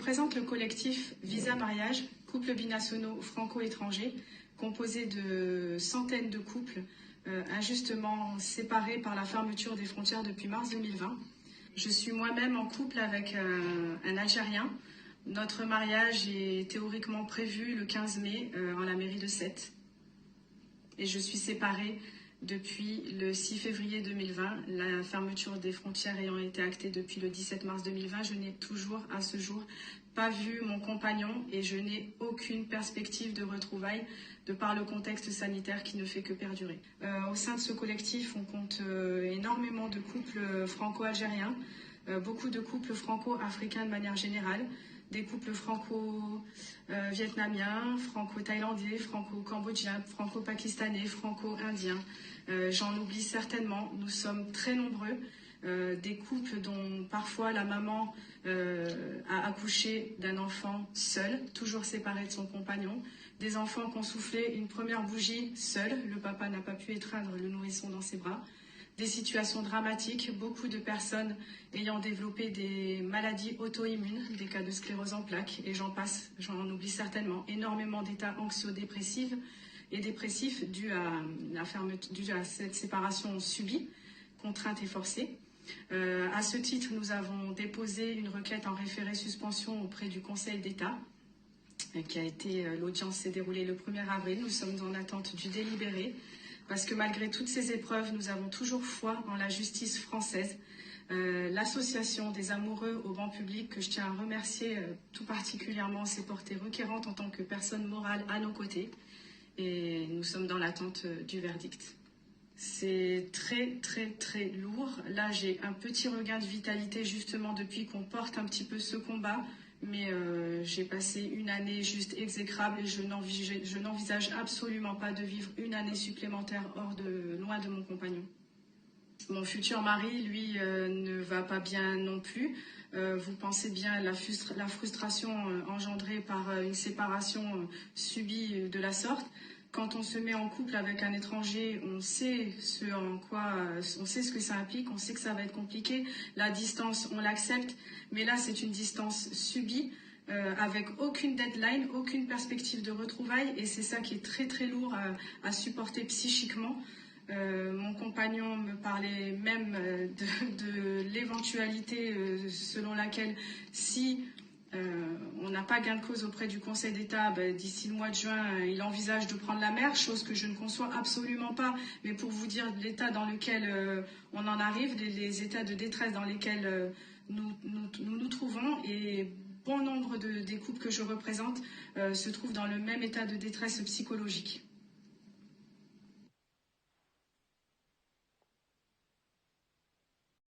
représente le collectif Visa Mariage, couple binationaux franco-étrangers, composé de centaines de couples injustement séparés par la fermeture des frontières depuis mars 2020. Je suis moi-même en couple avec un Algérien. Notre mariage est théoriquement prévu le 15 mai en la mairie de Sète. Et je suis séparée depuis le 6 février 2020, la fermeture des frontières ayant été actée depuis le 17 mars 2020, je n'ai toujours à ce jour pas vu mon compagnon et je n'ai aucune perspective de retrouvailles de par le contexte sanitaire qui ne fait que perdurer. Au sein de ce collectif, on compte énormément de couples franco-algériens, beaucoup de couples franco-africains de manière générale, des couples franco-vietnamiens, franco-thaïlandais, franco-cambodgiens, franco-pakistanais, franco-indiens. J'en oublie certainement, nous sommes très nombreux, des couples dont parfois la maman a accouché d'un enfant seul, toujours séparé de son compagnon, des enfants qui ont soufflé une première bougie seul, le papa n'a pas pu étreindre le nourrisson dans ses bras. Des situations dramatiques, beaucoup de personnes ayant développé des maladies auto-immunes, des cas de sclérose en plaques, et j'en passe, j'en oublie certainement, énormément d'états anxio-dépressifs et dépressifs dus à cette séparation subie, contrainte et forcée. À ce titre, nous avons déposé une requête en référé suspension auprès du Conseil d'État, l'audience s'est déroulée le 1er avril, nous sommes en attente du délibéré. Parce que malgré toutes ces épreuves, nous avons toujours foi en la justice française. L'association des amoureux au banc public, que je tiens à remercier tout particulièrement, s'est portée requérante en tant que personne morale à nos côtés. Et nous sommes dans l'attente du verdict. C'est très, très, très lourd. Là, j'ai un petit regain de vitalité justement depuis qu'on porte un petit peu ce combat. Mais j'ai passé une année juste exécrable et je n'envisage absolument pas de vivre une année supplémentaire loin de mon compagnon. Mon futur mari, lui, ne va pas bien non plus. Vous pensez bien la frustration engendrée par une séparation subie de la sorte. Quand on se met en couple avec un étranger, on sait ce que ça implique, on sait que ça va être compliqué. La distance, on l'accepte, mais là, c'est une distance subie, avec aucune deadline, aucune perspective de retrouvailles, et c'est ça qui est très très lourd à supporter psychiquement. Mon compagnon me parlait même de l'éventualité selon laquelle si on n'a pas gain de cause auprès du Conseil d'État, d'ici le mois de juin, il envisage de prendre la mer, chose que je ne conçois absolument pas. Mais pour vous dire l'état dans lequel on en arrive, les états de détresse dans lesquels nous trouvons, et bon nombre des couples que je représente se trouvent dans le même état de détresse psychologique.